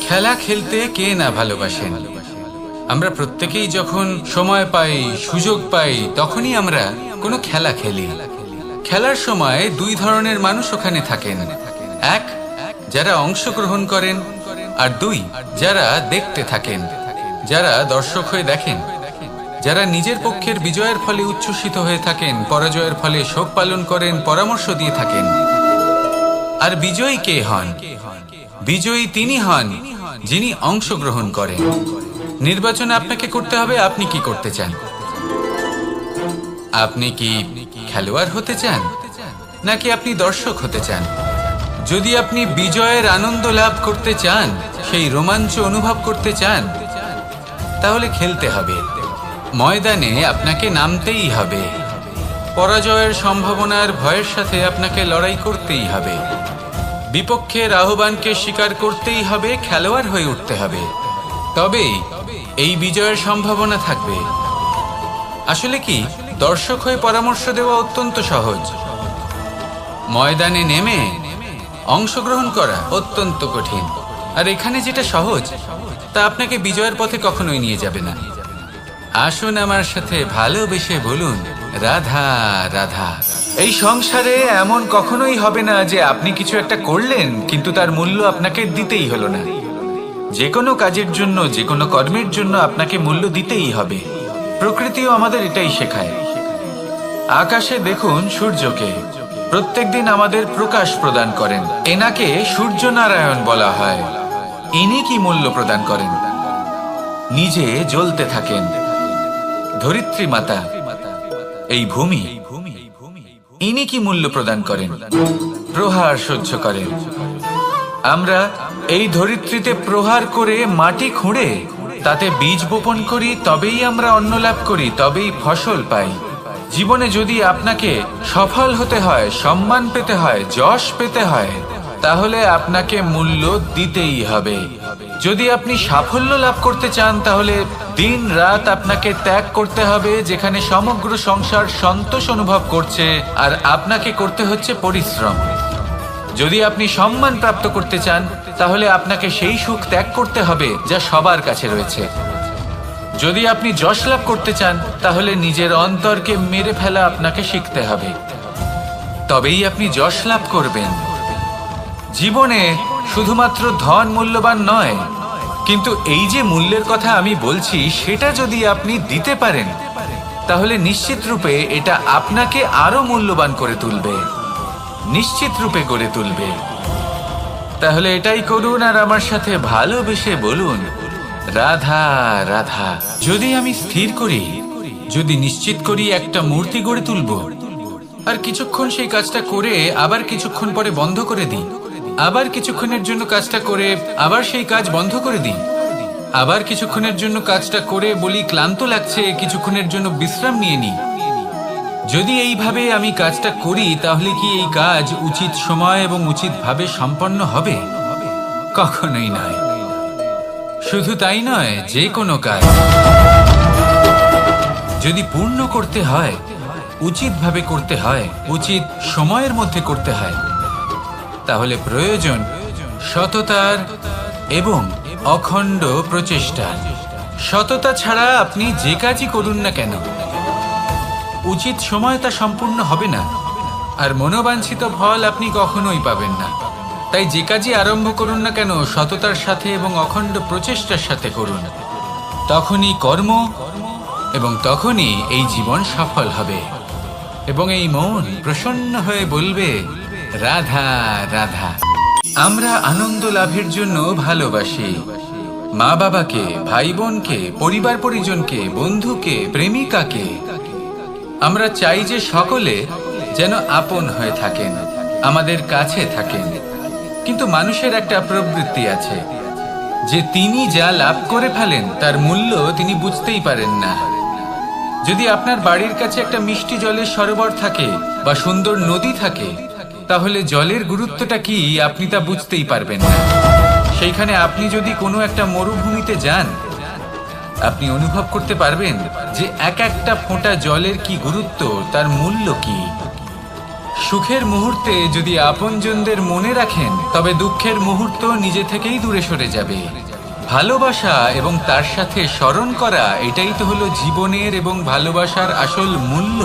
খেলা খেলতে কে না ভালোবাসেন? আমরা প্রত্যেকেই যখন সময় পাই, সুযোগ পাই, তখনই আমরা কোনো খেলা খেলি। খেলার সময় দুই ধরনের মানুষ ওখানে থাকেন। এক, যারা অংশগ্রহণ করেন, আর দুই, যারা দেখতে থাকেন, যারা দর্শক হয়ে দেখেন, যারা নিজের পক্ষের বিজয়ের ফলে উচ্ছ্বসিত হয়ে থাকেন, পরাজয়ের ফলে শোক পালন করেন, পরামর্শ দিয়ে থাকেন। আর বিজয়ী কে হন? বিজয়ী তিনি হন যিনি অংশগ্রহণ করেন। নির্বাচন আপনাকে করতে হবে, আপনি কি করতে চান? আপনি কি খেলোয়াড় হতে চান, নাকি আপনি দর্শক হতে চান? যদি আপনি বিজয়ের আনন্দ লাভ করতে চান, সেই রোমাঞ্চ অনুভব করতে চান, তাহলে খেলতে হবে। ময়দানে আপনাকে নামতেই হবে। পরাজয়ের সম্ভাবনার ভয়ের সাথে আপনাকে লড়াই করতেই হবে। বিপক্ষের আহ্বানকে স্বীকার করতেই হবে, খেলোয়াড় হয়ে উঠতে হবে। তবেই এই বিজয়ের সম্ভাবনা থাকবে। আসলে কি, দর্শক হয়ে পরামর্শ দেওয়া অত্যন্ত সহজ। ময়দানে নেমে অংশগ্রহণ করা অত্যন্ত কঠিন। আর এখানে যেটা সহজ, তা আপনাকে বিজয়ের পথে কখনোই নিয়ে যাবে না। আসুন আমার সাথে ভালোবেসে বলুন, রাধা রাধা। এই সংসারে এমন কখনোই হবে না যে আপনি কিছু একটা করলেন কিন্তু তার মূল্য আপনাকে দিতেই হলো না। যে কোনো কাজের জন্য, যে কোনো কর্মের জন্য আপনাকে মূল্য দিতেই হবে। প্রকৃতিও আমাদের এটাই শেখায়। আকাশে দেখুন সূর্যকে, প্রত্যেকদিন আমাদের প্রকাশ প্রদান করেন। এনাকে সূর্য নারায়ণ বলা হয়। ইনি কি মূল্য প্রদান করেন? নিজে জ্বলতে থাকেন। ধরিত্রী মাতা, এই ভূমি, ইনি কি মূল্য প্রদান করেন? প্রহার সহ্য করেন। আমরা এই ধরিত্রীতে প্রহার করে মাটি খুঁড়ে তাতে বীজ বপন করি, তবেই আমরা অন্ন লাভ করি, তবেই ফসল পাই। জীবনে যদি আপনাকে সফল হতে হয়, সম্মান পেতে হয়, যশ পেতে হয়, তাহলে আপনাকে মূল্য দিতেই হবে। যদি আপনি সাফল্য লাভ করতে চান, তাহলে দিন রাত আপনাকে ত্যাগ করতে হবে, যেখানে সমগ্র সংসার সন্তোষ অনুভব করছে, আর আপনাকে করতে হচ্ছে পরিশ্রম। যদি আপনি সম্মান প্রাপ্ত করতে চান, তাহলে আপনাকে সেই সুখ ত্যাগ করতে হবে যা সবার কাছে রয়েছে। যদি আপনি যশ লাভ করতে চান, তাহলে নিজের অন্তরকে মেরে ফেলা আপনাকে শিখতে হবে, তবেই আপনি যশ লাভ করবেন। জীবনে শুধুমাত্র ধন মূল্যবান নয়, কিন্তু এই যে মূল্যের কথা আমি বলছি, সেটা যদি আপনি দিতে পারেন, তাহলে নিশ্চিত রূপে এটা আপনাকে আরো মূল্যবান করে তুলবে, নিশ্চিত রূপে গড়ে তুলবে। তাহলে এটাই করুন আর আমার সাথে ভালোবেসে বলুন, রাধা রাধা। যদি আমি স্থির করি, যদি নিশ্চিত করি একটা মূর্তি গড়ে তুলব, আর কিছুক্ষণ সেই কাজটা করে আবার কিছুক্ষণ পরে বন্ধ করে দিই, আবার কিছুক্ষণের জন্য কাজটা করে আবার সেই কাজ বন্ধ করে দিই, আবার কিছুক্ষণের জন্য কাজটা করে বলি ক্লান্ত লাগছে, কিছুক্ষণের জন্য বিশ্রাম নিয়ে নিই। যদি এইভাবে আমি কাজটা করি, তাহলে কি এই কাজ উচিত সময় এবং উচিতভাবে সম্পন্ন হবে? কখনোই নয়। শুধু তাই নয়, যে কোনো কাজ যদি পূর্ণ করতে হয়, উচিতভাবে করতে হয়, উচিত সময়ের মধ্যে করতে হয়, তাহলে প্রয়োজন সততার এবং অখণ্ড প্রচেষ্টা। সততা ছাড়া আপনি যে কাজই করুন না কেন, উচিত সময় তা সম্পূর্ণ হবে না, আর মনোবাঞ্ছিত ফল আপনি কখনোই পাবেন না। তাই যে কাজই আরম্ভ করুন না কেন, সততার সাথে এবং অখণ্ড প্রচেষ্টার সাথে করুন। তখনই কর্ম এবং তখনই এই জীবন সফল হবে, এবং এই মন প্রসন্ন হয়ে বলবে, রাধা রাধা। আমরা আনন্দ লাভের জন্য ভালোবাসি মা বাবাকে, ভাই বোনকে, পরিবার পরিজনকে, বন্ধুকে, প্রেমিকাকে। আমরা চাই যে সকলে যেন আপন হয়ে থাকেন, আমাদের কাছে থাকেন। কিন্তু মানুষের একটা প্রবৃত্তি আছে যে তিনি যা লাভ করে ফেলেন তার মূল্য তিনি বুঝতেই পারেন না। যদি আপনার বাড়ির কাছে একটা মিষ্টি জলের সরোবর থাকে বা সুন্দর নদী থাকে, তাহলে জলের গুরুত্বটা কি আপনি তা বুঝতেই পারবেন না। সেইখানে আপনি যদি কোনো একটা মরুভূমিতে যান, আপনি অনুভব করতে পারবেন যে এক একটা ফোঁটা জলের কি গুরুত্ব, তার মূল্য কি। সুখের মুহূর্তে যদি আপনজনদের মনে রাখেন, তবে দুঃখের মুহূর্ত নিজে থেকেই দূরে সরে যাবে। ভালোবাসা এবং তার সাথে স্মরণ করা, এটাই তো হলো জীবনের এবং ভালোবাসার আসল মূল্য।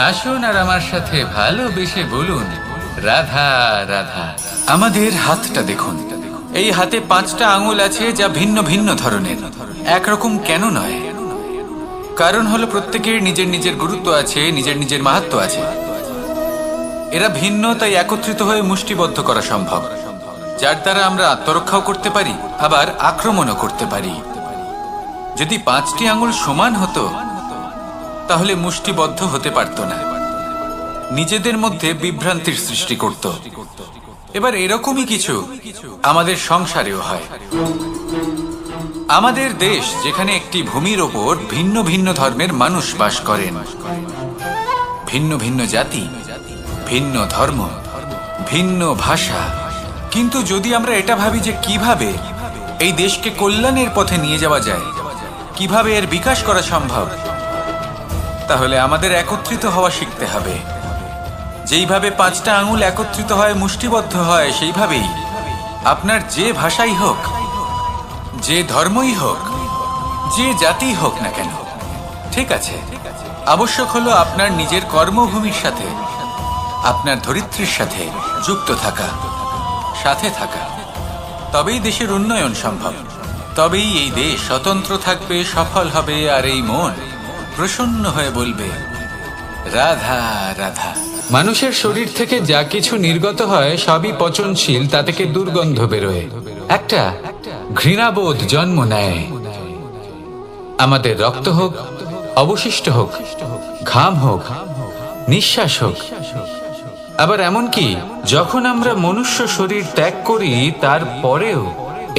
আসুন আর আমার সাথে ভালোবেসে বলুন, রাধা রাধা। আমাদের হাতটা দেখুন, এই হাতে 5টা আঙুল আছে, যা ভিন্ন ভিন্ন ধরনের। একরকম কেন নয়? কারণ হলো প্রত্যেকের নিজের নিজের গুরুত্ব আছে, নিজের নিজের মাহাত্ম্য আছে। এরা ভিন্ন, তাই একত্রিত হয়ে মুষ্টিবদ্ধ করা সম্ভব, যার দ্বারা আমরা আত্মরক্ষাও করতে পারি, আবার আক্রমণও করতে পারি। যদি 5টি আঙুল সমান হতো, তাহলে মুষ্টিবদ্ধ হতে পারত না, নিজেদের মধ্যে বিভ্রান্তির সৃষ্টি করত। এবার এরকমই কিছু আমাদের সংসারেও হয়। আমাদের দেশ, যেখানে একটি ভূমির ওপর ভিন্ন ভিন্ন ধর্মের মানুষ বাস করেন, ভিন্ন ভিন্ন জাতি, ভিন্ন ধর্ম, ভিন্ন ভাষা। কিন্তু যদি আমরা এটা ভাবি যে কিভাবে এই দেশকে কল্যাণের পথে নিয়ে যাওয়া যায়, কিভাবে এর বিকাশ করা সম্ভব, তাহলে আমাদের একত্রিত হওয়া শিখতে হবে। যেইভাবে 5টা আঙুল একত্রিত হয়, মুষ্টিবদ্ধ হয়, সেইভাবেই আপনার যে ভাষাই হোক, যে ধর্মই হোক, যে জাতি হোক না কেন, ঠিক আছে, আবশ্যক হলো আপনার নিজের কর্মভূমির সাথে, আপনার ধরিত্রীর সাথে যুক্ত থাকা, সাথে থাকা। তবেই দেশের উন্নয়ন সম্ভব, তবেই এই দেশ স্বতন্ত্র থাকবে, সফল হবে, আর এই মন প্রসন্ন হয়ে বলবে, রাধা রাধা। মানুষের শরীর থেকে যা কিছু নির্গত হয় সবই পচনশীল, তা থেকে দুর্গন্ধ বেরোয়, একটা ঘৃণাবোধ জন্ম নেয়। আমাদের রক্ত হোক, অবশিষ্ট হোক, ঘাম হোক, নিঃশ্বাস হোক, আবার এমনকি যখন আমরা মনুষ্য শরীর ত্যাগ করি, তারপরেও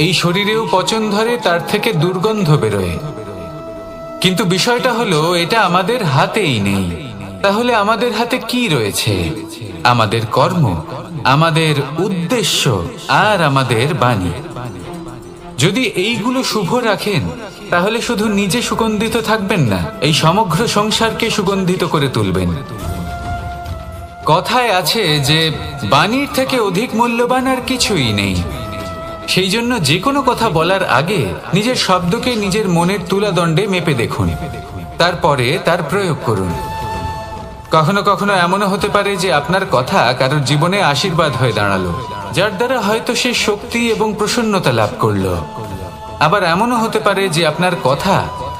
এই শরীরেও পচন ধরে, তার থেকে দুর্গন্ধ বেরোয়। কিন্তু বিষয়টা হলো, এটা আমাদের হাতেই নেই। তাহলে আমাদের হাতে কি রয়েছে? আমাদের কর্ম, আমাদের উদ্দেশ্য, আর আমাদের বাণী। যদি এইগুলো শুভ রাখেন, তাহলে শুধু নিজে সুগন্ধিত থাকবেন না, এই সমগ্র সংসারকে সুগন্ধিত করে তুলবেন। কথায় আছে যে বাণীর থেকে অধিক মূল্যবান আর কিছুই নেই। সেই জন্য যে কোনো কথা বলার আগে নিজের শব্দকে নিজের মনের তুলাদণ্ডে মেপে দেখুন, তারপরে তার প্রয়োগ করুন। কখনো কখনো এমনও হতে পারে যে আপনার কথা কারোর জীবনে আশীর্বাদ হয়ে দাঁড়ালো, যার দ্বারা হয়তো সে শক্তি এবং প্রসন্নতা লাভ করলো। আবার এমনও হতে পারে যে আপনার কথা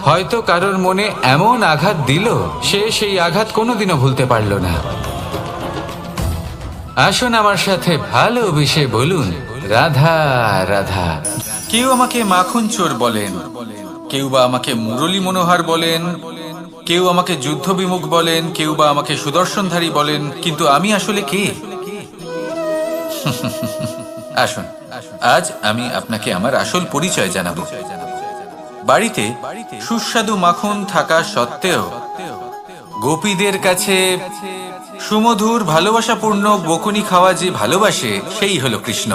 হয়তো কারোর মনে এমন আঘাত দিল, সে সেই আঘাত কোনোদিনও ভুলতে পারল না। আসুন আমার সাথে ভালোবেসে বলুন, রাধা রাধা। কেউ আমাকে মাখন চোর বলেন, কেউ বা আমাকে মুরলী মনোহর বলেন, কেউ আমাকে যুদ্ধ বিমুখ বলেন, কেউ বা আমাকে সুদর্শনধারী বলেন, কিন্তু আমি আসলে কে? আসুন, আজ আমি আপনাকে আমার আসল পরিচয় জানাবো। বাড়িতে সুস্বাদু মাখন থাকা সত্ত্বেও গোপীদের কাছে সুমধুর ভালোবাসাপূর্ণ বকুনি খাওয়া যে ভালোবাসে, সেই হলো কৃষ্ণ।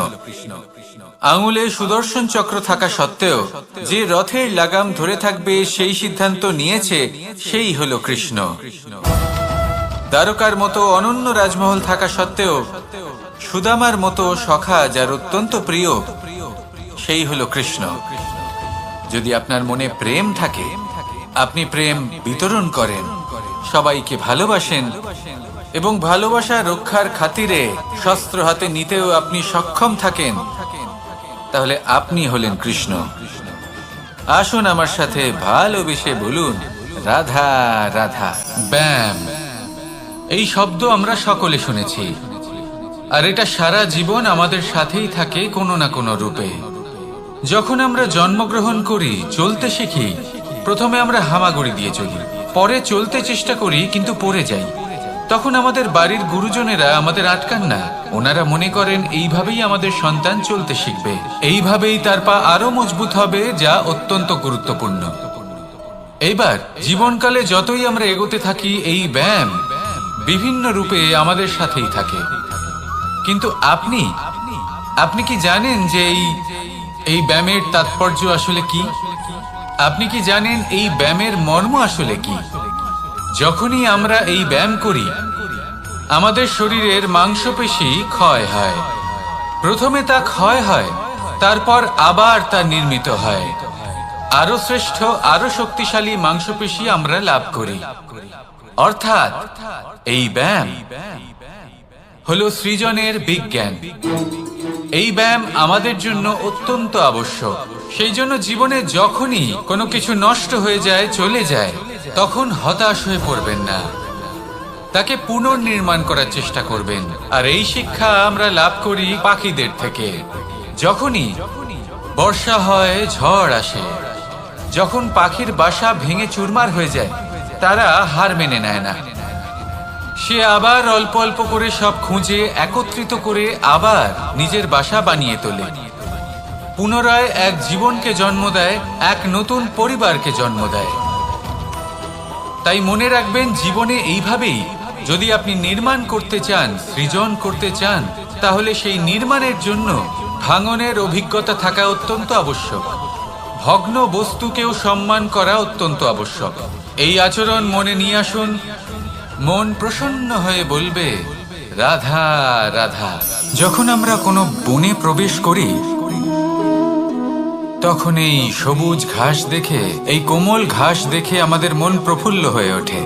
আঙুলে সুদর্শন চক্র থাকা সত্ত্বেও যে রথের লাগাম ধরে থাকবে সেই সিদ্ধান্ত নিয়েছে, সেই হলো কৃষ্ণ। দ্বারকার মতো অনন্য রাজমহল থাকা সত্ত্বেও সুদামার মতো সখা যার অত্যন্ত প্রিয়, সেই হলো কৃষ্ণ। যদি আপনার মনে প্রেম থাকে, আপনি প্রেম বিতরণ করেন, সবাইকে ভালোবাসেন, এবং ভালোবাসা রক্ষার খাতিরে শস্ত্র হাতে নিতেও আপনি সক্ষম থাকেন, তাহলে আপনি হলেন কৃষ্ণ। আসুন আমার সাথে ভালোবেসে বলুন, রাধা রাধা। ব্যায়াম, এই শব্দ আমরা সকলে শুনেছি, আর এটা সারা জীবন আমাদের সাথেই থাকে কোনো না কোনো রূপে। যখন আমরা জন্মগ্রহণ করি, চলতে শিখি, প্রথমে আমরা হামাগুড়ি দিয়ে চলি, পরে চলতে চেষ্টা করি কিন্তু পড়ে যাই। তখন আমাদের বাড়ির গুরুজনেরা আমাদের আটকান না, ওনারা মনে করেন এইভাবেই আমাদের সন্তান চলতে শিখবে, এইভাবেই তার পা আরো মজবুত হবে, যা অত্যন্ত গুরুত্বপূর্ণ। এইবার জীবনকালে যতই আমরা এগোতে থাকি, এই ব্যায়াম বিভিন্ন রূপে আমাদের সাথেই থাকে। কিন্তু আপনি কি জানেন যে এই ব্যায়ামের তাৎপর্য আসলে কি? আপনি কি জানেন এই ব্যায়ামের মর্ম আসলে কি? যখনই আমরা এই ব্যায়াম করি, আমাদের শরীরের মাংসপেশি ক্ষয় হয়। প্রথমে তা ক্ষয় হয়, তারপর আবার তা নির্মিত হয়। আরো শ্রেষ্ঠ, আরো শক্তিশালী মাংসপেশি আমরা লাভ করি। অর্থাৎ এই ব্যায়াম হলো সৃজনের বিজ্ঞান। এই ব্যায়াম আমাদের জন্য অত্যন্ত আবশ্যক। সেই জন্য জীবনে যখনই কোনো কিছু নষ্ট হয়ে যায়, চলে যায়, তখন হতাশ হয়ে পড়বেন না, তাকে পুনর্নির্মাণ করার চেষ্টা করবেন। আর এই শিক্ষা আমরা লাভ করি পাখিদের থেকে। যখনই বর্ষা হয়, ঝড় আসে, যখন পাখির বাসা ভেঙে চুরমার হয়ে যায়, তারা হার মেনে নেয় না। সে আবার অল্প অল্প করে সব খুঁজে একত্রিত করে আবার নিজের বাসা বানিয়ে তোলে, পুনরায় এক জীবনকে জন্ম দেয়, এক নতুন পরিবারকে জন্ম দেয়। তাই মনে রাখবেন, জীবনে এইভাবেই যদি আপনি নির্মাণ করতে চান, সৃজন করতে চান, তাহলে সেই নির্মাণের জন্য ভাঙনের অভিজ্ঞতা থাকা অত্যন্ত আবশ্যক। ভগ্ন বস্তুকেও সম্মান করা অত্যন্ত আবশ্যক। এই আচরণ মনে নিয়ে আসুন, মন প্রসন্ন হয়ে বলবে রাধা রাধা। যখন আমরা কোনো বনে প্রবেশ করি, তখন এই সবুজ ঘাস দেখে, এই কোমল ঘাস দেখে আমাদের মন প্রফুল্ল হয়ে ওঠে।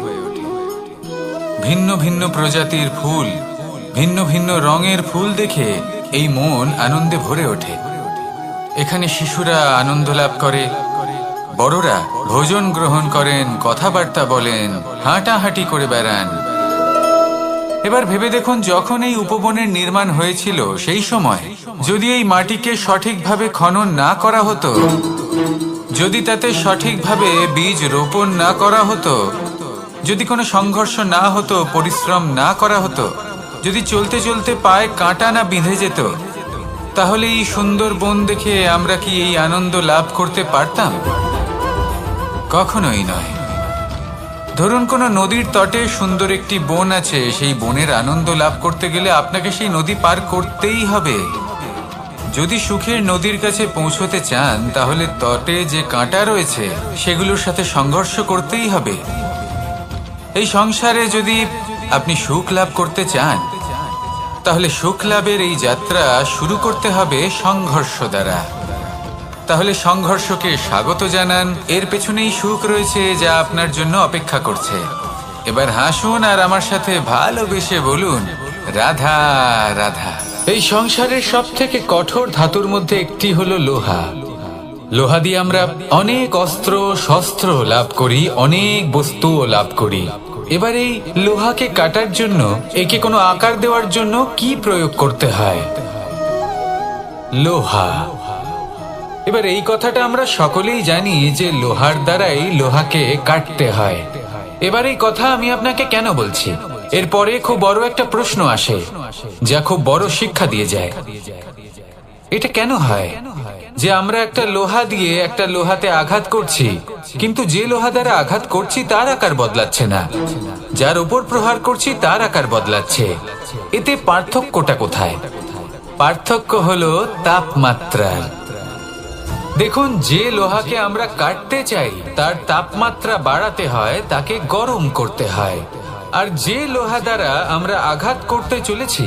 ভিন্ন ভিন্ন প্রজাতির ফুল, ভিন্ন ভিন্ন রঙের ফুল দেখে এই মন আনন্দে ভরে ওঠে। এখানে শিশুরা আনন্দ লাভ করে, বড়রা ভোজন গ্রহণ করেন, কথাবার্তা বলেন, হাঁটাহাঁটি করে বেড়ান। এবার ভেবে দেখুন, যখন এই উপবনের নির্মাণ হয়েছিল, সেই সময় যদি এই মাটিকে সঠিকভাবে খনন না করা হতো, যদি তাতে সঠিকভাবে বীজ রোপণ না করা হতো, যদি কোনো সংঘর্ষ না হতো, পরিশ্রম না করা হতো, যদি চলতে চলতে পায়ে কাঁটা না বিঁধে যেত, তাহলে এই সুন্দর বন দেখে আমরা কি এই আনন্দ লাভ করতে পারতাম? কখনোই নয়। ধরুন কোনো নদীর তটে সুন্দর একটি বন আছে, সেই বনের আনন্দ লাভ করতে গেলে আপনাকে সেই নদী পার করতেই হবে। যদি সুখের নদীর কাছে পৌঁছতে চান, তাহলে তটে যে কাঁটা রয়েছে সেগুলোর সাথে সংঘর্ষ করতেই হবে। এই সংসারে যদি আপনি সুখ লাভ করতে চান, তাহলে সুখ লাভের এই যাত্রা শুরু করতে হবে সংঘর্ষ দ্বারা। তাহলে সংঘর্ষকে স্বাগত জানান, এর পেছনেই সুখ রয়েছে যা আপনার জন্য অপেক্ষা করছে। এবার হাসুন আর আমার সাথে ভালোবেসে বলুন রাধা রাধা। এই সংসারের সব থেকে কঠোর ধাতুর মধ্যে একটি হলো লোহা। লোহা দিয়ে আমরা অনেক অস্ত্র শস্ত্র লাভ করি, অনেক বস্তুও লাভ করি। এবার এই লোহাকে কাটার জন্য, একে কোনো আকার দেওয়ার জন্য কি প্রয়োগ করতে হয়? লোহা। এবার এই কথাটা আমরা সকলেই জানি যে লোহার দ্বারাই লোহাকে কাটতে হয়। এবার এই কথা আমি আপনাকে কেন বলছি? এরপরে খুব বড় একটা প্রশ্ন আসে, যা খুব বড় শিক্ষা দিয়ে যায়। এটা কেন হয় যে আমরা একটা লোহা দিয়ে একটা লোহাতে আঘাত করছি, কিন্তু যে লোহা দ্বারা আঘাত করছি তার আকার বদলাচ্ছে না, যার উপর প্রহার করছি তার আকার বদলাচ্ছে? এতে পার্থক্যটা কোথায়? পার্থক্য হলো তাপমাত্রার। দেখুন, যে লোহাকে আমরা কাটতে চাই তার তাপমাত্রা বাড়াতে হয়, তাকে গরম করতে হয়। আর যে লোহা দ্বারা আমরা আঘাত করতে চলেছি,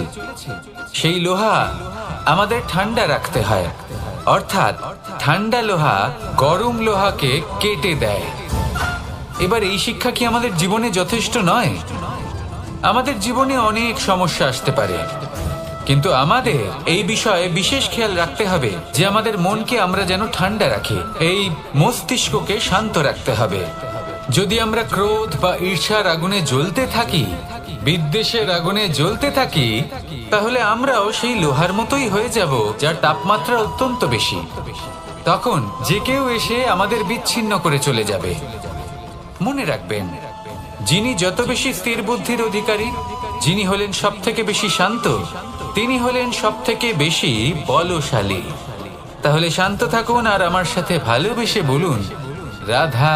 সেই লোহা আমাদের ঠান্ডা রাখতে হয়। অর্থাৎ ঠান্ডা লোহা গরম লোহাকে কেটে দেয়। এবার এই শিক্ষা কি আমাদের জীবনে যথেষ্ট নয়? আমাদের জীবনে অনেক সমস্যা আসতে পারে, কিন্তু আমাদের এই বিষয়ে বিশেষ খেয়াল রাখতে হবে যে আমাদের মনকে আমরা যেন ঠান্ডা রাখি, এই মস্তিষ্ককে শান্ত রাখতে হবে। যদি আমরা ক্রোধ বা ঈর্ষার আগুনে জ্বলতে থাকি, বিদ্বেষের আগুনে জ্বলতে থাকি, তাহলে আমরাও সেই লোহার মতোই হয়ে যাব যার তাপমাত্রা অত্যন্ত বেশি। তখন যে কেউ এসে আমাদের বিচ্ছিন্ন করে চলে যাবে। মনে রাখবেন, যিনি যত বেশি স্থির বুদ্ধির অধিকারী, যিনি হলেন সব থেকে বেশি শান্ত, তিনি হলেন সব থেকে বেশি বলশালী। তাহলে শান্ত থাকুন আর আমার সাথে ভালোবেসে বলুন রাধা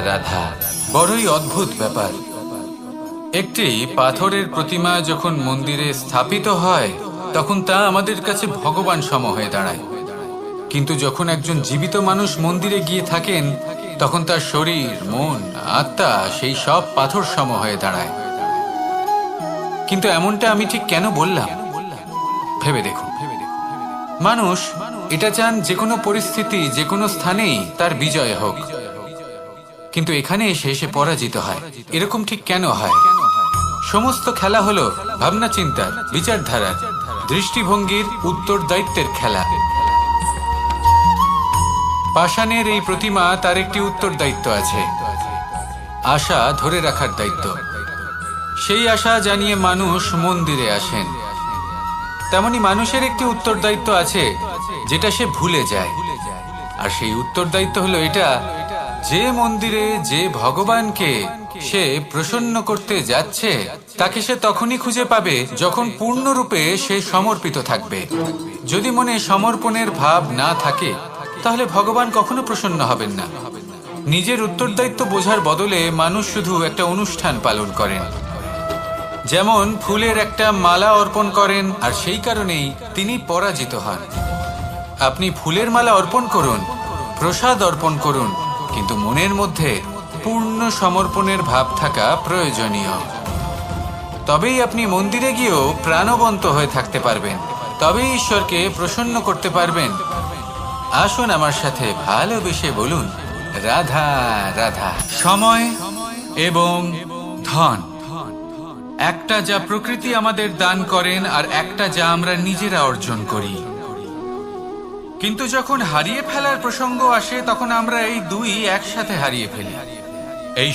রাধা। বড়ই অদ্ভুত ব্যাপার। একটি পাথরের প্রতিমা যখন মন্দিরে স্থাপিত হয়, তখন তা আমাদের কাছে ভগবান সম হয়ে দাঁড়ায়। কিন্তু যখন একজন জীবিত মানুষ মন্দিরে গিয়ে থাকেন, তখন তার শরীর, মন, আত্মা সেই সব পাথর সম হয়ে দাঁড়ায়। কিন্তু এমনটা আমি ঠিক কেন বললাম ভেবে দেখুন। মানুষ এটা চান যে কোনো পরিস্থিতি, যে কোনো স্থানেই তার বিজয় হোক, কিন্তু এখানে এসে সে পরাজিত হয়। এরকম ঠিক কেন হয়? সমস্ত খেলা হলো ভাবনা চিন্তার, বিচারধারার, দৃষ্টিভঙ্গির, উত্তরদায়িত্বের খেলা। পাষাণের এই প্রতিমা, তার একটি উত্তরদায়িত্ব আছে, আশা ধরে রাখার দায়িত্ব। সেই আশা জানিয়ে মানুষ মন্দিরে আসেন। তেমনি মানুষের একটি উত্তরদায়িত্ব আছে যেটা সে ভুলে যায়। আর সেই উত্তরদায়িত্ব হলো এটা, যে মন্দিরে যে ভগবানকে সে প্রসন্ন করতে যাচ্ছে তাকে সে তখনই খুঁজে পাবে যখন পূর্ণরূপে সে সমর্পিত থাকবে। যদি মনে সমর্পণের ভাব না থাকে তাহলে ভগবান কখনো প্রসন্ন হবেন না। নিজের উত্তরদায়িত্ব বোঝার বদলে মানুষ শুধু একটা অনুষ্ঠান পালন করেন। যেমন ফুলের একটা মালা অর্পণ করেন, আর সেই কারণেই তিনি পরাজিত হন। আপনি ফুলের মালা অর্পণ করুন, প্রসাদ অর্পণ করুন, কিন্তু মনের মধ্যে পূর্ণ সমর্পণের ভাব থাকা প্রয়োজনীয়। তবেই আপনি মন্দিরে গিয়েও প্রাণবন্ত হয়ে থাকতে পারবেন, তবেই ঈশ্বরকে প্রসন্ন করতে পারবেন। আসুন আমার সাথে ভালোবেসে বলুন, রাধা রাধা। সময় এবং ধন, একটা যা প্রকৃতি আমাদের দান করেন, আর একটা যা আমরা নিজেরা অর্জন করি। কিন্তু যখন হারিয়ে ফেলার প্রসঙ্গ আসে তখন আমরা এই দুই একসাথে হারিয়ে ফেলি। এই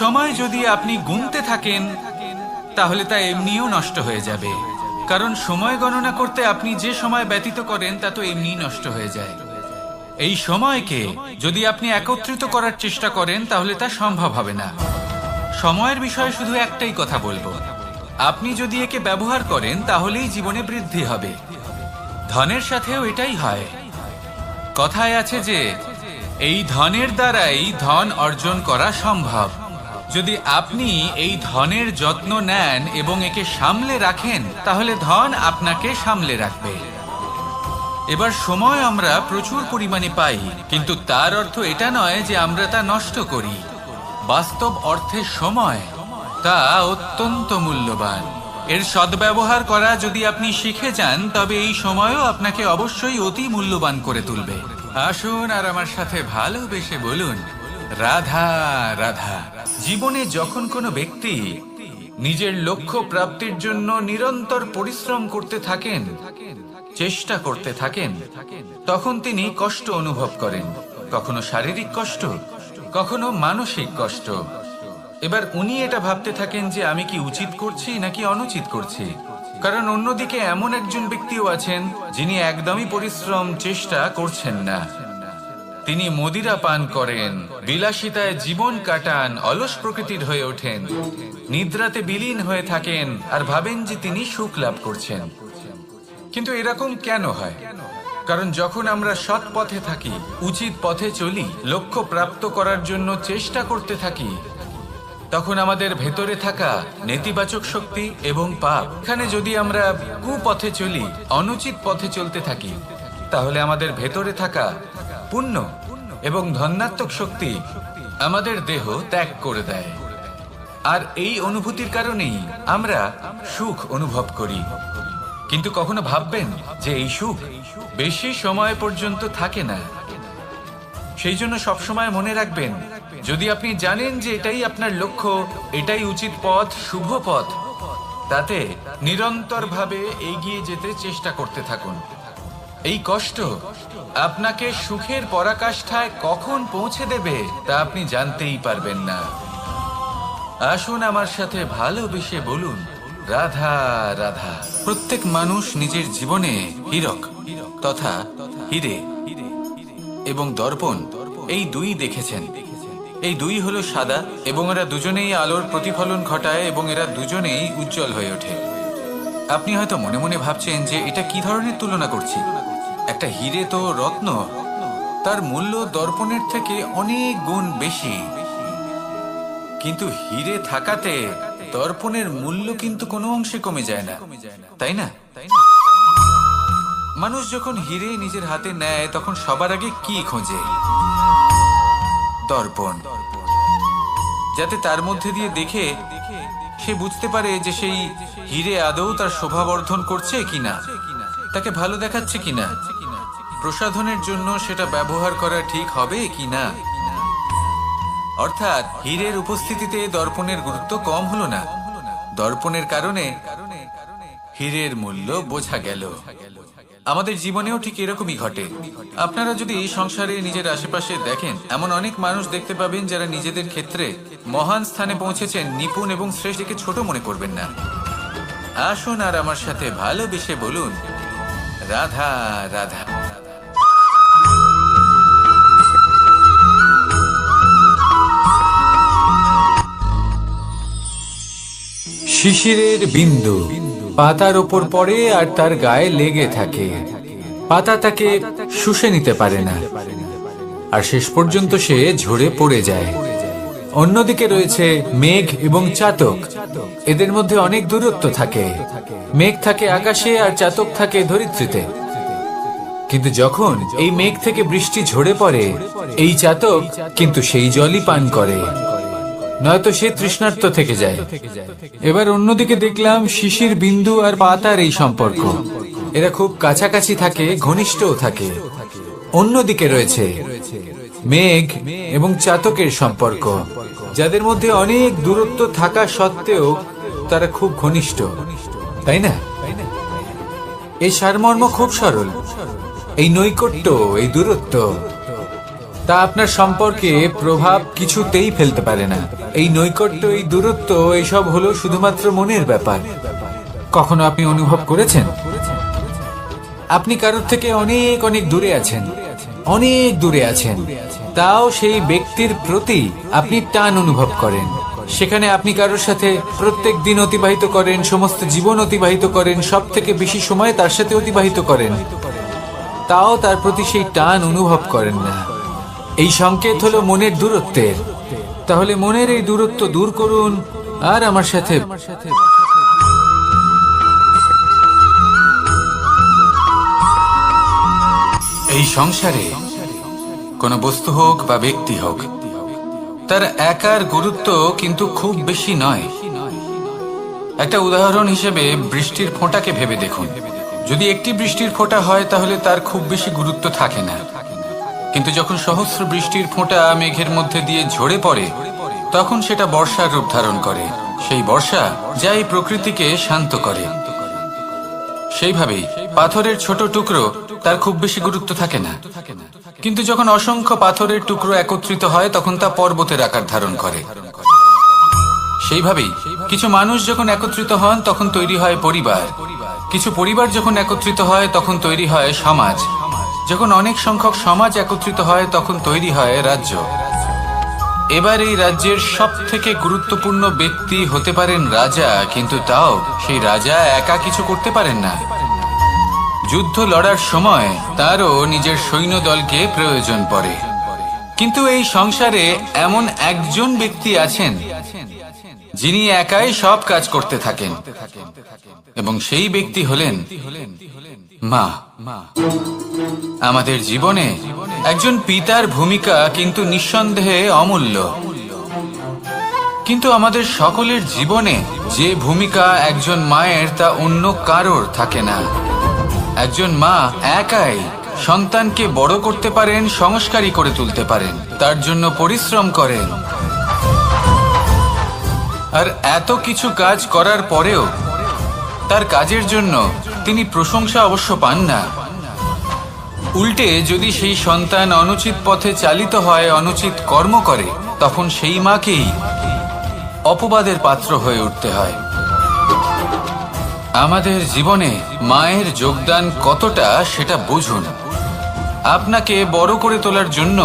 সময় যদি আপনি গুনতে থাকেন তাহলে তা এমনিও নষ্ট হয়ে যাবে, কারণ সময় গণনা করতে আপনি যে সময় ব্যতীত করেন তা তো এমনিই নষ্ট হয়ে যায়। এই সময়কে যদি আপনি একত্রিত করার চেষ্টা করেন তাহলে তা সম্ভব হবে না। সময়ের বিষয়ে শুধু একটাই কথা বলবো, আপনি যদি একে ব্যবহার করেন তাহলেই জীবনে বৃদ্ধি হবে। ধনের সাথেও এটাই হয়। কথায় আছে যে এই ধনের দ্বারাই ধন অর্জন করা সম্ভব। যদি আপনি এই ধনের যত্ন নেন এবং একে সামলে রাখেন তাহলে ধন আপনাকে সামলে রাখবে। এবার সময় আমরা প্রচুর পরিমাণে পাই, কিন্তু তার অর্থ এটা নয় যে আমরা তা নষ্ট করি। বাস্তব অর্থে সময় তা অত্যন্ত মূল্যবান। এর সদ্ব্যবহার করা যদি আপনি শিখে যান তবে এই সময়ও আপনাকে অবশ্যই অতি মূল্যবান করে তুলবে। আসুন আর আমার সাথে ভালোবেসে বলুন, রাধা রাধা। জীবনে যখন কোনো ব্যক্তি নিজের লক্ষ্য প্রাপ্তির জন্য নিরন্তর পরিশ্রম করতে থাকেন, চেষ্টা করতে থাকেন, তখন তিনি কষ্ট অনুভব করেন। কখনো শারীরিক কষ্ট, কখনো মানসিক কষ্ট। এবার উনি এটা ভাবতে থাকেন যে আমি কি উচিত করছি নাকি অনুচিত করছি। কারণ অন্যদিকে এমন একজন ব্যক্তিও আছেন যিনি একদমই পরিশ্রম চেষ্টা করছেন না। তিনি মদিরা পান করেন, বিলাসিতায় জীবন কাটান, অলস প্রকৃতির হয়ে ওঠেন, নিদ্রাতে বিলীন হয়ে থাকেন আর ভাবেন যে তিনি সুখ লাভ করছেন। কিন্তু এরকম কেন হয়? কারণ যখন আমরা সৎ পথে থাকি, উচিত পথে চলি, লক্ষ্য প্রাপ্ত করার জন্য চেষ্টা করতে থাকি, তখন আমাদের ভেতরে থাকা নেতিবাচক শক্তি এবং পাপ, এখানে যদি আমরা কুপথে চলি, অনুচিত পথে চলতে থাকি, তাহলে আমাদের ভেতরে থাকা পুণ্য এবং ধনাত্মক শক্তি আমাদের দেহ ত্যাগ করে দেয়। আর এই অনুভূতির কারণেই আমরা সুখ অনুভব করি। কিন্তু কখনো ভাববেন যে এই সুখ বেশি সময় পর্যন্ত থাকে না। সেই জন্য সবসময় মনে রাখবেন, যদি আপনি জানেন যে এটাই আপনার লক্ষ্য, এটাই উচিত পথ, শুভ পথ, তাতে নিরন্তরভাবে এগিয়ে যেতে চেষ্টা করতে থাকুন। এই কষ্ট আপনাকে সুখের পরাকাষ্ঠায় কখন পৌঁছে দেবে তা আপনি জানতেই পারবেন না। আসুন আমার সাথে ভালোবেসে বলুন, রাধা রাধা। প্রত্যেক মানুষ নিজের জীবনে হীরক তথা হিরে এবং দর্পণ এই দুই দেখেছেন। এই দুই হলো সাদা এবং এরা দুজনেই আলোর প্রতিফলন ঘটায় এবং এরা দুজনেই উজ্জ্বল হয়ে ওঠে। আপনি হয়তো মনে মনে ভাবছেন যে এটা কি ধরনের তুলনা করছি। একটা হিরে তো রত্ন, তার মূল্য দর্পণের থেকে অনেক গুণ বেশি। কিন্তু হিরে থাকাতে দর্পণের মূল্য কিন্তু কোনো অংশে কমে যায় না, তাই না? মানুষ যখন হিরে নিজের হাতে নেয় তখন সবার আগে কি খোঁজে? দর্পণ, যাতে তার মধ্যে দিয়ে দেখে সে বুঝতে পারে যে সেই হিরে আদৌ তার শোভাবর্ধন করছে কিনা, তাকে ভালো দেখাচ্ছে কিনা, প্রসাধনের জন্য সেটা ব্যবহার করা ঠিক হবে কিনা। অর্থাৎ হীরের উপস্থিতিতে দর্পণের গুরুত্ব কম হলো না, দর্পণের কারণে হীরের মূল্য বোঝা গেল। আমাদের জীবনেও ঠিক এরকমই ঘটে। আপনারা যদি সংসারে নিজের আশেপাশে দেখেন, এমন অনেক মানুষ দেখতে পাবেন যারা নিজেদের ক্ষেত্রে মহান স্থানে পৌঁছেছেন, নিপুণ এবং শ্রেষ্ঠকে ছোট মনে করবেন না। আসুন আর আমার সাথে ভালোবেসে বলুন, রাধা রাধা। শিশিরের বিন্দু পাতার ওপর পড়ে আর তার গায়ে লেগে থাকে। পাতা তাকে শুষে নিতে পারে না, আর শেষ পর্যন্ত সে ঝরে পড়ে যায়। অন্যদিকে রয়েছে মেঘ এবং চাতক। এদের মধ্যে অনেক দূরত্ব থাকে। মেঘ থাকে আকাশে আর চাতক থাকে ধরিত্রীতে। কিন্তু যখন এই মেঘ থেকে বৃষ্টি ঝরে পড়ে, এই চাতক কিন্তু সেই জলই পান করে, নয়তো সে তৃষ্ণার্ত থেকে যায়। এবার অন্যদিকে দেখলাম শিশির বিন্দু আর পাতার এই সম্পর্ক। এরা খুব কাছাকাছি থাকে, ঘনিষ্ঠও থাকে। অন্যদিকে রয়েছে মেঘ এবং চাতকের সম্পর্ক, যাদের মধ্যে অনেক দূরত্ব থাকা সত্ত্বেও তারা খুব ঘনিষ্ঠ, তাই না? এই সারমর্ম খুব সরল। এই নৈকট্য, এই দূরত্ব, তা আপনার সম্পর্কে প্রভাব কিছুতেই ফেলতে পারে না। এই নৈকট্য, এই দূরত্ব, এইসব হলো শুধুমাত্র মনের ব্যাপার। কখনো আপনি অনুভব করেছেন আপনি কারোর থেকে অনেক অনেক দূরে আছেন, অনেক দূরে আছেন, তাও সেই ব্যক্তির প্রতি আপনি টান অনুভব করেন। সেখানে আপনি কারোর সাথে প্রত্যেক দিন অতিবাহিত করেন, সমস্ত জীবন অতিবাহিত করেন, সব থেকে বেশি সময় তার সাথে অতিবাহিত করেন, তাও তার প্রতি সেই টান অনুভব করেন না। এই সংকেত হলো মনের দূরত্বের। তাহলে মনের এই দূরত্ব দূর করুন আর আমার সাথে। এই সংসারে কোনো বস্তু হোক বা ব্যক্তি হোক, তার একার গুরুত্ব কিন্তু খুব বেশি নয়। একটা উদাহরণ হিসেবে বৃষ্টির ফোঁটাকে ভেবে দেখুন। যদি একটি বৃষ্টির ফোঁটা হয় তাহলে তার খুব বেশি গুরুত্ব থাকে না, কিন্তু যখন সহস্র বৃষ্টির ফোঁটা মেঘের মধ্যে দিয়ে ঝরে পড়ে, তখন সেটা বর্ষার রূপ ধারণ করে। সেই বর্ষা যা এই প্রকৃতিকে শান্ত করে। সেইভাবেই পাথরের ছোট টুকরো, তার খুব বেশি গুরুত্ব থাকে না, কিন্তু যখন অসংখ্য পাথরের টুকরো একত্রিত হয় তখন তা পর্বতের আকার ধারণ করে। সেইভাবেই কিছু মানুষ যখন একত্রিত হন তখন তৈরি হয় পরিবার। কিছু পরিবার যখন একত্রিত হয় তখন তৈরি হয় সমাজ। যখন অনেক সংখ্যক সমাজ একত্রিত হয় তখন তৈরি হয় রাজ্য। এবার এই রাজ্যের সব থেকে গুরুত্বপূর্ণ ব্যক্তি হতে পারেন রাজা, কিন্তু তাও সেই রাজা একা কিছু করতে পারেন না। যুদ্ধ লড়ার সময় তারও নিজের সৈন্যদলকে প্রয়োজন পড়ে। কিন্তু এই সংসারে এমন একজন ব্যক্তি আছেন যিনি একাই সব কাজ করতে থাকেন, এবং সেই ব্যক্তি হলেন মা। আমাদের জীবনে একজন পিতার ভূমিকা কিন্তু নিঃসন্দেহে অমূল্য, কিন্তু আমাদের সকলের জীবনে যে ভূমিকা একজন মায়ের তা অন্য কারোর থাকে না। একজন মা একাই সন্তানকে বড় করতে পারেন, সংস্কারী করে তুলতে পারেন, তার জন্য পরিশ্রম করেন। আর এত কিছু কাজ করার পরেও তার কাজের জন্য তিনি প্রশংসা অবশ্য পান না। উল্টে যদি সেই সন্তান অনুচিত পথে চালিত হয়, অনুচিত কর্ম করে, তখন সেই মাকেই অপবাদের পাত্র হয়ে উঠতে হয়। আমাদের জীবনে মায়ের যোগদান কতটা সেটা বুঝুন। আপনাকে বড় করে তোলার জন্য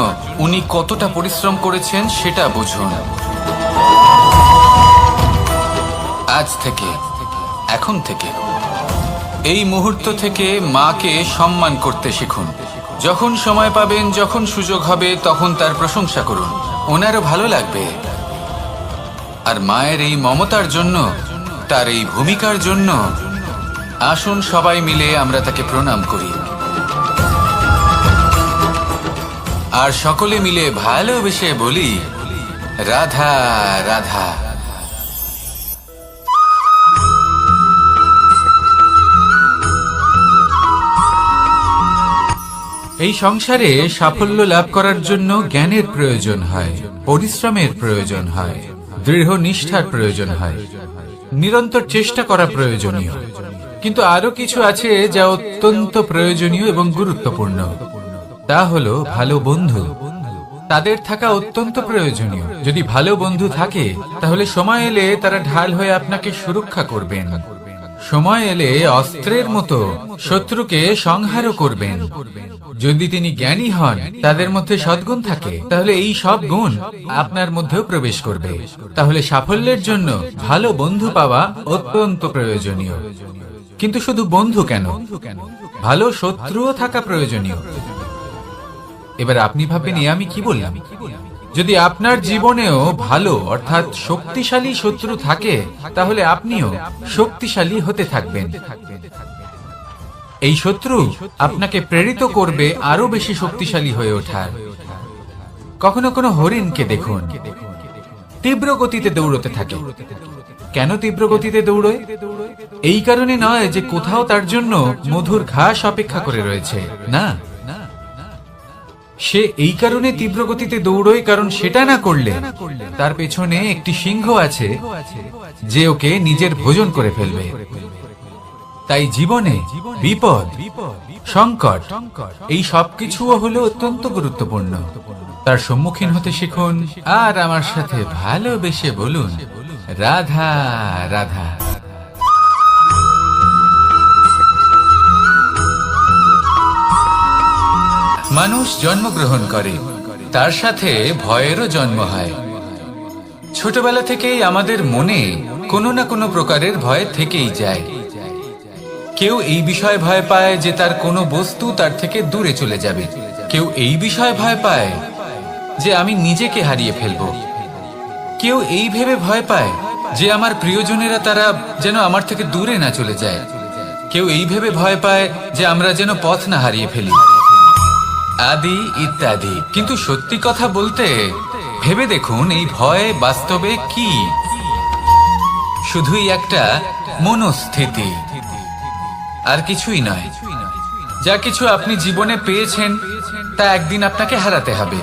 উনি কতটা পরিশ্রম করেছেন সেটা বুঝুন। আজ থেকে, এখন থেকে, এই মুহূর্ত থেকে মাকে সম্মান করতে শিখুন। যখন সময় পাবেন, যখন সুযোগ হবে, তখন তার প্রশংসা করুন, ওনারও ভালো লাগবে। আর মায়ের এই মমতার জন্য, তার এই ভূমিকার জন্য আসুন সবাই মিলে আমরা তাকে প্রণাম করি, আর সকলে মিলে ভালোবেসে বলি রাধা রাধা। এই সংসারে সাফল্য লাভ করার জন্য জ্ঞানের প্রয়োজন হয়, পরিশ্রমের প্রয়োজন হয়, দৃঢ় নিষ্ঠার প্রয়োজন হয়, নিরন্তর চেষ্টা করা প্রয়োজনীয়। কিন্তু আরো কিছু আছে যা অত্যন্ত প্রয়োজনীয় এবং গুরুত্বপূর্ণ। তা হলো ভালো বন্ধু। তাদের থাকা অত্যন্ত প্রয়োজনীয়। যদি ভালো বন্ধু থাকে তাহলে সময় এলে তারা ঢাল হয়ে আপনাকে সুরক্ষা করবেন। সময় এলে অস্ত্রের মতো শত্রুকে সংহারও করবেন। যদি তিনি জ্ঞানী হন, তাদের মধ্যে সদ্গুণ থাকে, তাহলে এই সব গুণ আপনার মধ্যেও প্রবেশ করবে। তাহলে সাফল্যের জন্য ভালো বন্ধু পাওয়া অত্যন্ত প্রয়োজনীয়। কিন্তু শুধু বন্ধু কেন, ভালো শত্রুও থাকা প্রয়োজনীয়। এবার আপনি ভাববেন, আমি কি বললাম? যদি আপনার জীবনেও ভালো অর্থাৎ শক্তিশালী শত্রু থাকে, তাহলে আপনিও শক্তিশালী হতে থাকবেন। এই শত্রু আপনাকে প্রেরিত করবে আরো বেশি শক্তিশালী হয়ে ওঠার। কখনো কোনো হরিণকে দেখুন, তীব্র গতিতে দৌড়তে থাকে। কেন তীব্র গতিতে দৌড়য়? এই কারণে নয় যে কোথাও তার জন্য মধুর ঘাস অপেক্ষা করে রয়েছে, না। সে এই কারণে তীব্র গতিতে দৌড়য় কারণ সেটা না করলে তার পেছনে একটি সিংহ আছে যে ওকে নিজের ভোজন করে ফেলবে। তাই জীবনে বিপদ, সংকট, এই সবকিছুও হলো অত্যন্ত গুরুত্বপূর্ণ। তার সম্মুখীন হতে শিখুন আর আমার সাথে ভালোবেসে বলুন, রাধা রাধা। মানুষ জন্মগ্রহণ করে, তার সাথে ভয়েরও জন্ম হয়। ছোটবেলা থেকেই আমাদের মনে কোনো না কোনো প্রকারের ভয় থেকেই যায়। কেউ এই বিষয়ে ভয় পায় যে তার কোনো বস্তু তার থেকে দূরে চলে যাবে। কেউ এই বিষয়ে ভয় পায় যে আমি নিজেকে হারিয়ে ফেলব। কেউ এই ভেবে ভয় পায় যে আমার প্রিয়জনেরা তারা যেন আমার থেকে দূরে না চলে যায়। কেউ এই ভেবে ভয় পায় যে আমরা যেন পথ না হারিয়ে ফেলি, আদি ইত্যাদি। কিন্তু সত্যি কথা বলতে, ভেবে দেখুন এই ভয় বাস্তবে কি? শুধুই একটা মনস্থিতি, আর কিছুই নয়। যা কিছু আপনি জীবনে পেয়েছেন তা একদিন আপনাকে হারাতে হবে।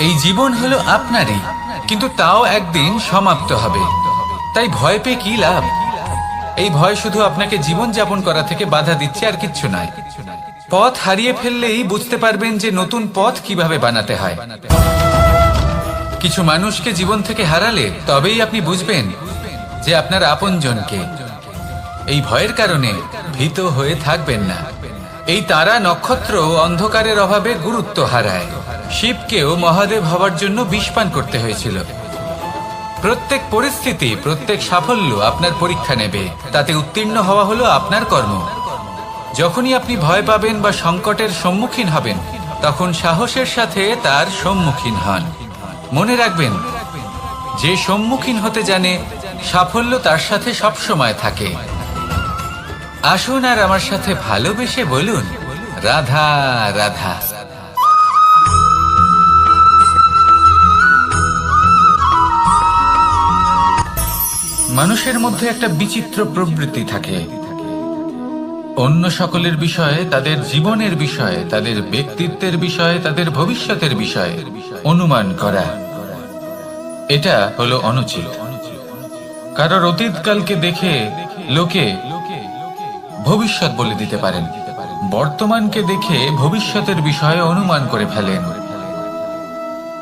এই জীবন হলো আপনারই, কিন্তু তাও একদিন সমাপ্ত হবে। তাই ভয় পেয়ে কি লাভ? এই ভয় শুধু আপনাকে জীবন যাপন করা থেকে বাধা দিচ্ছে, আর কিচ্ছু নয়। পথ হারিয়ে ফেললেই বুঝতে পারবেন যে নতুন পথ কিভাবে বানাতে হয়। কিছু মানুষকে জীবন থেকে হারালে তবেই আপনি বুঝবেন যে আপনার আপনজনকে। এই ভয়ের কারণে ভীত হয়ে থাকবেন না। এই তারা নক্ষত্র অন্ধকারের অভাবে গুরুত্ব হারায়। শিবকেও মহাদেব হওয়ার জন্য বিষপান করতে হয়েছিল। প্রত্যেক পরিস্থিতি, প্রত্যেক সাফল্য আপনার পরীক্ষা নেবে। তাতে উত্তীর্ণ হওয়া হলো আপনার কর্ম। যখনই আপনি ভয় পাবেন বা সংকটের সম্মুখীন হবেন, তখন সাহসের সাথে তার সম্মুখীন হন। মনে রাখবেন, যে সম্মুখীন হতে জানে, সাফল্য তার সাথে সবসময় থাকে। আসুন আর আমার সাথে ভালোবেসে বলুন, রাধা রাধা। মানুষের মধ্যে একটা বিচিত্র প্রবৃত্তি থাকে। অন্য সকলের বিষয়ে, তাদের জীবনের বিষয়ে, তাদের ব্যক্তিত্বের বিষয়ে, তাদের ভবিষ্যতের বিষয়ে অনুমান করা। এটা হলো অনুচিত। কারোর অতীতকালকে দেখে লোকে ভবিষ্যৎ বলে দিতে পারেন। বর্তমানকে দেখে ভবিষ্যতের বিষয়ে অনুমান করে ফেলেন।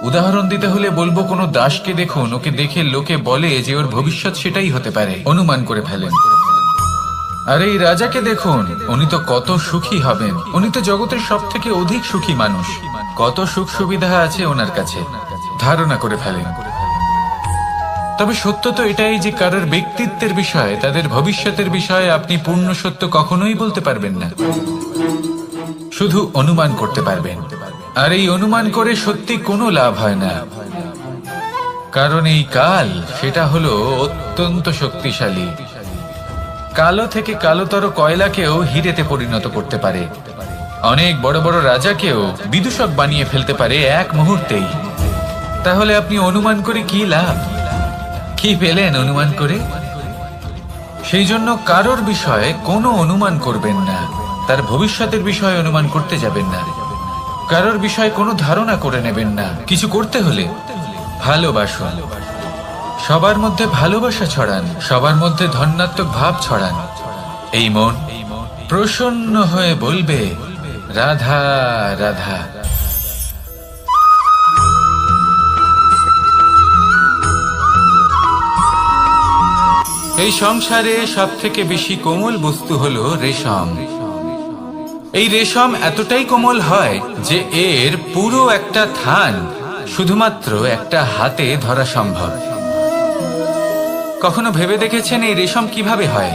উদাহরণ দিতে হলে বলবো, কোনো দাসকে দেখুন, ওকে দেখে লোকে বলে যে ওর ভবিষ্যৎ সেটাই হতে পারে, অনুমান করে ফেলেন। আর এই রাজাকে দেখুন, উনি তো কত সুখী হবেন, উনি তো জগতের সব থেকে অধিক সুখী মানুষ, কত সুখ সুবিধা আছে ওনার কাছে, ধারণা করে ফেলেন। তবে সত্য তো এটাই যে কারোর ব্যক্তিত্বের বিষয়ে, তাদের ভবিষ্যতের বিষয়ে আপনি পূর্ণ সত্য কখনোই বলতে পারবেন না, শুধু অনুমান করতে পারবেন। আর এই অনুমান করে সত্যি কোনো লাভ হয় না, কারণ এই কাল সেটা হলো অত্যন্ত শক্তিশালী। কালো থেকে কালোতর কয়লাকেও হিরেতে পরিণত করতে পারে। অনেক বড় বড় রাজাকেও বিদূষক বানিয়ে ফেলতে পারে এক মুহূর্তেই। তাহলে আপনি অনুমান করে কি লাভ? কি পেলেন অনুমান করে? সেই জন্য কারোর বিষয়ে কোনো অনুমান করবেন না, তার ভবিষ্যতের বিষয়ে অনুমান করতে যাবেন না। কারোর বিষয়ে কোনো ধারণা করে নেবেন না। কিছু করতে হলে ভালোবাসুন, সবার মধ্যে ভালোবাসা ছড়ান, সবার মধ্যে ধনাত্মক ভাব ছড়ান। এই মন প্রসন্ন হয়ে বলবে রাধা রাধা। এই সংসারে সব থেকে বেশি কোমল বস্তু হলো রেশম। এই রেশম এতটাই কোমল হয় যে এর পুরো একটা থান শুধুমাত্র একটা হাতে ধরা সম্ভব। কখনো ভেবে দেখেছেন এই রেশম কিভাবে হয়?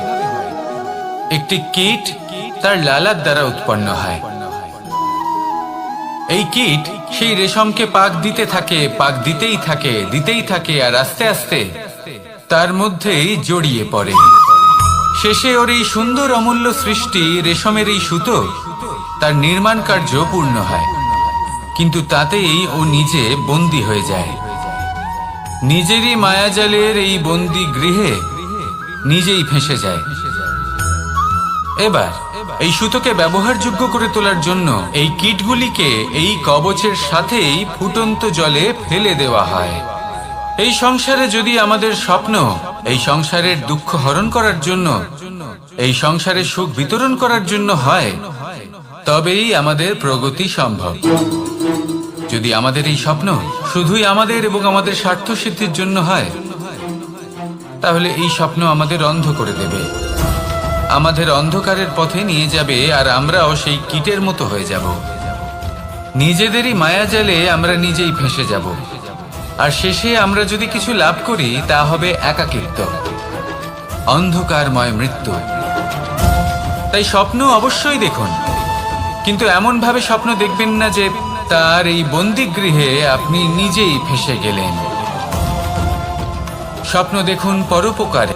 একটি কীট তার লালার দ্বারা উৎপন্ন হয়। এই কীট সেই রেশমকে পাক দিতে থাকে, পাক দিতেই থাকে আর আস্তে আস্তে তার মধ্যেই জড়িয়ে পড়ে। শেষে ওর এই সুন্দর অমূল্য সৃষ্টি রেশমের এই সুতো তার নির্মাণ কার্য পূর্ণ হয়, কিন্তু তাতেই ও নিজে বন্দী হয়ে যায়। নিজেরই মায়াজালের এই বন্দী গৃহে নিজেই ফেঁসে যায়। এবার এই সুতোকে ব্যবহারযোগ্য করে তোলার জন্য এই কীটগুলিকে এই কবচের সাথেই ফুটন্ত জলে ফেলে দেওয়া হয়। এই সংসারে যদি আমাদের স্বপ্ন এই সংসারের দুঃখ হরণ করার জন্য, এই সংসারে সুখ বিতরণ করার জন্য হয়, তবেই আমাদের প্রগতি সম্ভব। যদি আমাদের এই স্বপ্ন শুধুই আমাদের এবং আমাদের স্বার্থ সিদ্ধির জন্য হয়, তাহলে এই স্বপ্ন আমাদের অন্ধ করে দেবে, আমাদের অন্ধকারের পথে নিয়ে যাবে, আর আমরাও সেই কীটের মতো হয়ে যাব। নিজেদেরই মায়াজালে আমরা নিজেই ফেঁসে যাব, আর শেষে আমরা যদি কিছু লাভ করি তা হবে একাকিত্ব, অন্ধকারময় মৃত্যু। তাই স্বপ্ন অবশ্যই দেখুন, কিন্তু এমন ভাবে স্বপ্ন দেখবেন না যে তার এই বন্দিগৃহে আপনি নিজেই ফেঁসে গেলেন। স্বপ্ন দেখুন পরোপকারে।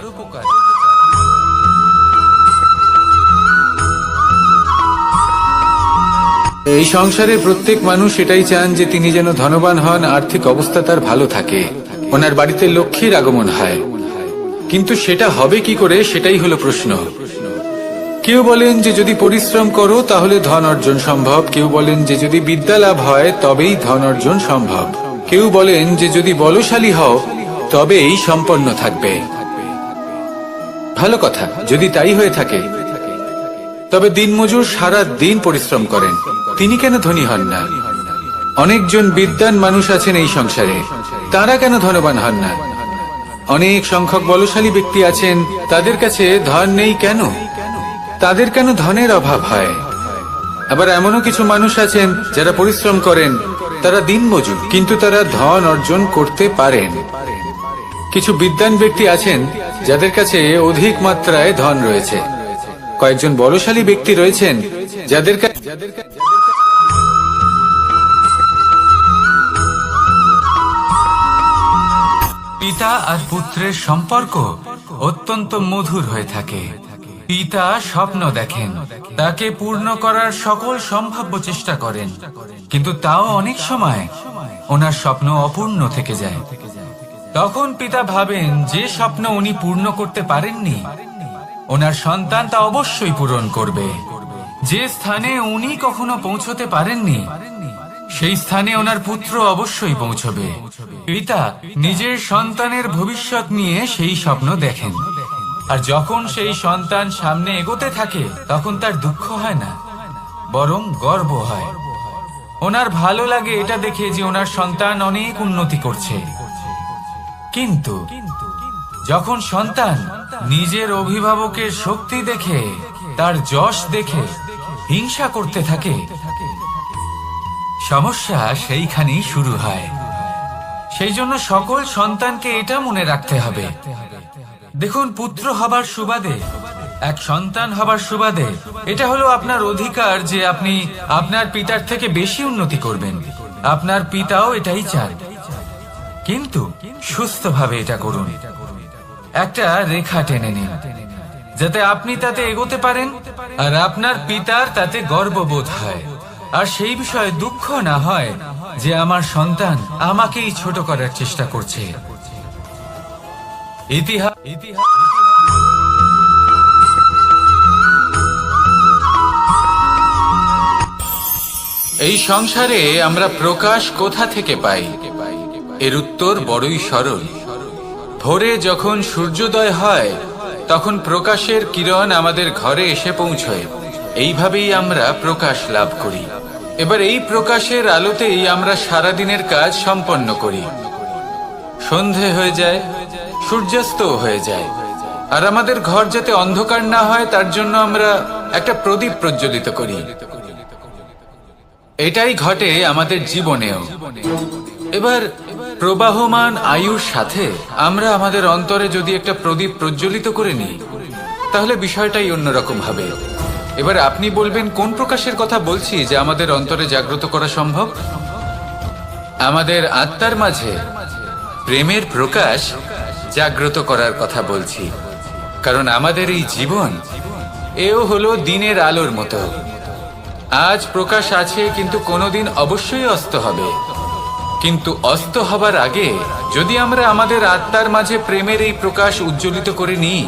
এই সংসারে প্রত্যেক মানুষ এটাই চান যে তিনি যেন ধনবান হন, আর্থিক অবস্থা তার ভালো থাকে, ওনার বাড়িতে লক্ষ্মীর আগমন হয়। কিন্তু সেটা হবে কি করে, সেটাই হলো প্রশ্ন। কেউ বলেন যে যদি পরিশ্রম করো তাহলে ধন অর্জন সম্ভব, কেউ বলেন যে যদি বিদ্যা লাভ হয় তবেই ধন অর্জন সম্ভব, কেউ বলেন যে যদি বলশালী হও তবেই সম্পন্ন থাকবে। ভালো কথা, যদি তাই হয়ে থাকে তবে দিনমজুর সারা দিন পরিশ্রম করেন, তিনি কেন ধনী হন না? অনেকজন বিদ্বান মানুষ আছেন এই সংসারে, তারা কেন ধনবান হন না? অনেক সংখ্যক বলশালী ব্যক্তি আছেন, তাদের কাছে ধন নেই কেন? তাদের কেন ধনের অভাব হয়? আবার এমনও কিছু মানুষ আছেন যারা পরিশ্রম করেন, তারা দিনমজুর, কিন্তু তারা ধন অর্জন করতে পারেন। কিছু বিদ্বান ব্যক্তি আছেন যাদের কাছে অধিক মাত্রায় ধন রয়েছে, কয়েকজন বলশালী ব্যক্তি রয়েছেন যাদের পিতা আর পুত্রের সম্পর্ক অত্যন্ত মধুর হয়ে থাকে। পিতা স্বপ্ন দেখেন, তাকে পূর্ণ করার সকল সম্ভাব্য চেষ্টা করেন, কিন্তু তাও অনেক সময় ওনার স্বপ্ন অপূর্ণ থেকে যায়। তখন পিতা ভাবেন যে স্বপ্ন উনি পূর্ণ করতে পারেননি, ওনার সন্তান তা অবশ্যই পূরণ করবে। যে স্থানে উনি কখনো পৌঁছতে পারেননি, সেই স্থানে ওনার পুত্র অবশ্যই পৌঁছবে। পিতা নিজের সন্তানের ভবিষ্যৎ নিয়ে সেই স্বপ্ন দেখেন, আর যখন সেই সন্তান সামনে এগোতে থাকে তখন তার দুঃখ হয় না, বরং গর্ব হয়। ওনার ভালো লাগে এটা দেখে যে ওনার সন্তান অনেক উন্নতি করছে। কিন্তু যখন সন্তান নিজের অভিভাবকের শক্তি দেখে, তার যশ দেখে হিংসা করতে থাকে, সমস্যা সেইখানেই শুরু হয়। সেই জন্য সকল সন্তানকে এটা মনে রাখতে হবে, দেখুন, পুত্র হবার সুবাদে, এক সন্তান হবার সুবাদে এটা হলো আপনার অধিকার যে আপনি আপনার পিতার থেকে বেশি উন্নতি করবেন। আপনার পিতাও এটাই চান, কিন্তু সুস্থভাবে এটা করুন। একটা রেখা টেনে নিন যাতে আপনি তাতে এগোতে পারেন আর আপনার পিতার তাতে গর্ববোধ হয়, আর সেই বিষয়ে দুঃখ না হয় যে আমার সন্তান আমাকেই ছোট করার চেষ্টা করছে। ইতিহাস এই সংসারে আমরা প্রকাশ কোথা থেকে পাই? এর উত্তর বড়ই সরল। ভোরে যখন সূর্যোদয় হয় তখন প্রকাশের কিরণ আমাদের ঘরে এসে পৌঁছয়। এইভাবেই আমরা প্রকাশ লাভ করি। এবার এই প্রকাশের আলোতেই আমরা সারাদিনের কাজ সম্পন্ন করি। সন্ধে হয়ে যায়, সূর্যাস্ত হয়ে যায়, আর আমাদের ঘর যাতে অন্ধকার না হয় তার জন্য আমরা একটা প্রদীপ প্রজ্বলিত করি। এটাই ঘটে আমাদের জীবনেও। এবার প্রবাহমান আয়ুর সাথে আমরা আমাদের অন্তরে যদি একটা প্রদীপ প্রজ্বলিত করে নিই তাহলে বিষয়টাই অন্যরকম হবে। এবার আপনি বলবেন কোন প্রকাশের কথা বলছি যা আমাদের অন্তরে জাগ্রত করা সম্ভব? আমাদের আত্মার মাঝে প্রেমের প্রকাশ জাগ্রত করার কথা বলছি। কারণ আমাদের এই জীবন এও হলো দিনের আলোর মতো। আজ প্রকাশ আছে, কিন্তু কোনোদিন অবশ্যই অস্ত হবে। কিন্তু অস্ত হবার আগে যদি আমরা আমাদের আত্মার মাঝে প্রেমের এই প্রকাশ উজ্জ্বলিত করে নিই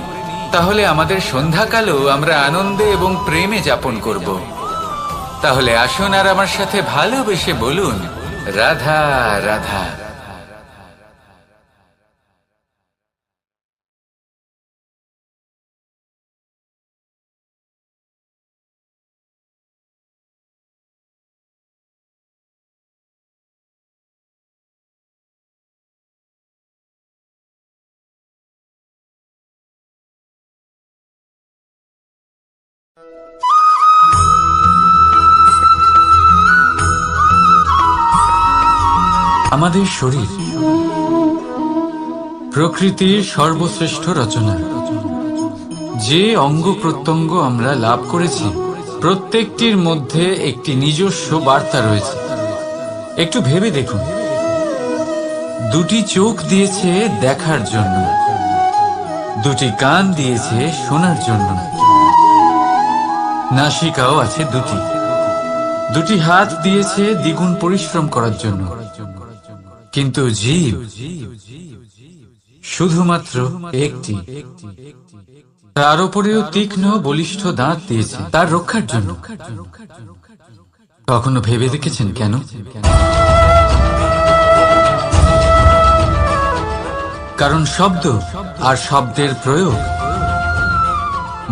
তাহলে আমাদের সন্ধ্যাকালও আমরা আনন্দে এবং প্রেমে যাপন করব। তাহলে আসুন আর আমার সাথে ভালোবেসে বলুন, রাধা রাধা। আমাদের শরীর প্রকৃতির সর্বশ্রেষ্ঠ রচনা। যে অঙ্গ প্রত্যঙ্গ আমরা লাভ করেছি প্রত্যেকটির মধ্যে একটি নিজস্ব বার্তা রয়েছে। একটু ভেবে দেখুন, দুটি চোখ দিয়েছে দেখার জন্য, দুটি কান দিয়েছে শোনার জন্য, নাসিকাও আছে দুটি, দুটি হাত দিয়েছে দ্বিগুণ পরিশ্রম করার জন্য। কিন্তু জীব শুধুমাত্র একটি। তার উপরেও তীক্ষ্ণ বলিষ্ঠ দাঁত দিয়েছে তার রক্ষার জন্য। কখনো ভেবে দেখেছেন কেন? কারণ শব্দ আর শব্দের প্রয়োগ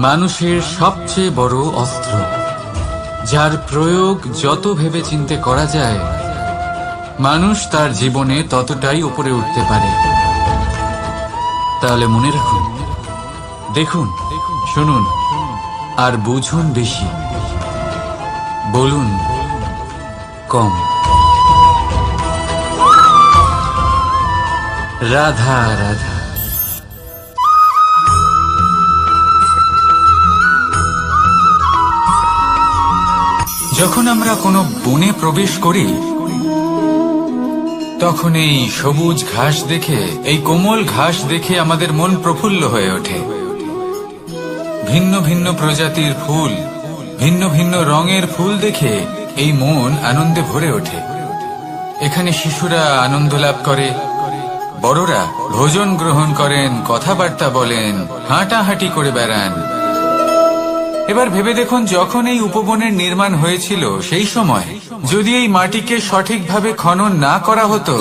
মানুষের সবচেয়ে বড় অস্ত্র, যার প্রয়োগ যত ভেবেচিন্তে করা যায় মানুষ তার জীবনে ততটাই উপরে উঠতে পারে। তাহলে মনে রাখুন, দেখুন, শুনুন আর বুঝুন বেশি, বলুন কম। রাধা রাধা। যখন আমরা কোনো বনে প্রবেশ করি তখন এই সবুজ ঘাস দেখে, এই কোমল ঘাস দেখে আমাদের মন প্রফুল্ল হয়ে ওঠে। ভিন্ন ভিন্ন প্রজাতির ফুল, ভিন্ন ভিন্ন রঙের ফুল দেখে এই মন আনন্দে ভরে ওঠে। এখানে শিশুরা আনন্দ লাভ করে, বড়রা ভোজন গ্রহণ করেন, কথাবার্তা বলেন, হাঁটাহাঁটি করে বেড়ান। এবার ভেবে দেখুন, যখন এই উপবনের নির্মাণ হয়েছিল সেই সময় যদি এই মাটিকে সঠিকভাবে খনন না করা হতো,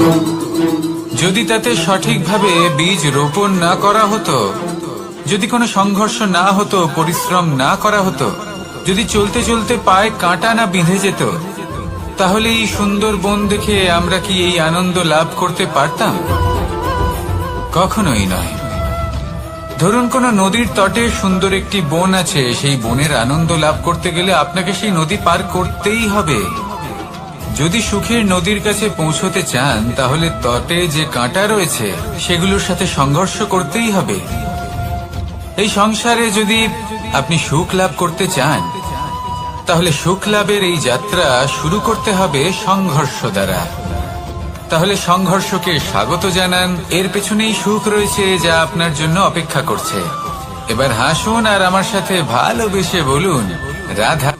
যদি তাতে সঠিকভাবে বীজ রোপণ না করা হতো, যদি কোনো সংঘর্ষ না হতো, পরিশ্রম না করা হতো, যদি চলতে চলতে পায়ে কাঁটা না বিঁধে যেত, তাহলে এই সুন্দর বন দেখে আমরা কি এই আনন্দ লাভ করতে পারতাম? কখনোই নয়। ধরুন কোনো নদীর তটে সুন্দর একটি বন আছে, সেই বনের আনন্দ লাভ করতে গেলে আপনাকে সেই নদী পার করতেই হবে। যদি সুখের নদীর কাছে পৌঁছতে চান তাহলে তটে যে কাঁটা রয়েছে সেগুলোর সাথে সংঘর্ষ করতেই হবে। এই সংসারে যদি আপনি সুখ লাভ করতে চান তাহলে সুখ লাভের এই যাত্রা শুরু করতে হবে সংঘর্ষ দ্বারা। তাহলে সংঘর্ষকে স্বাগত জানান, এর পেছনেই সুখ রয়েছে যা আপনার জন্য অপেক্ষা করছে। এবার হাসুন আর আমার সাথে ভালোবেসে বলুন, রাধা।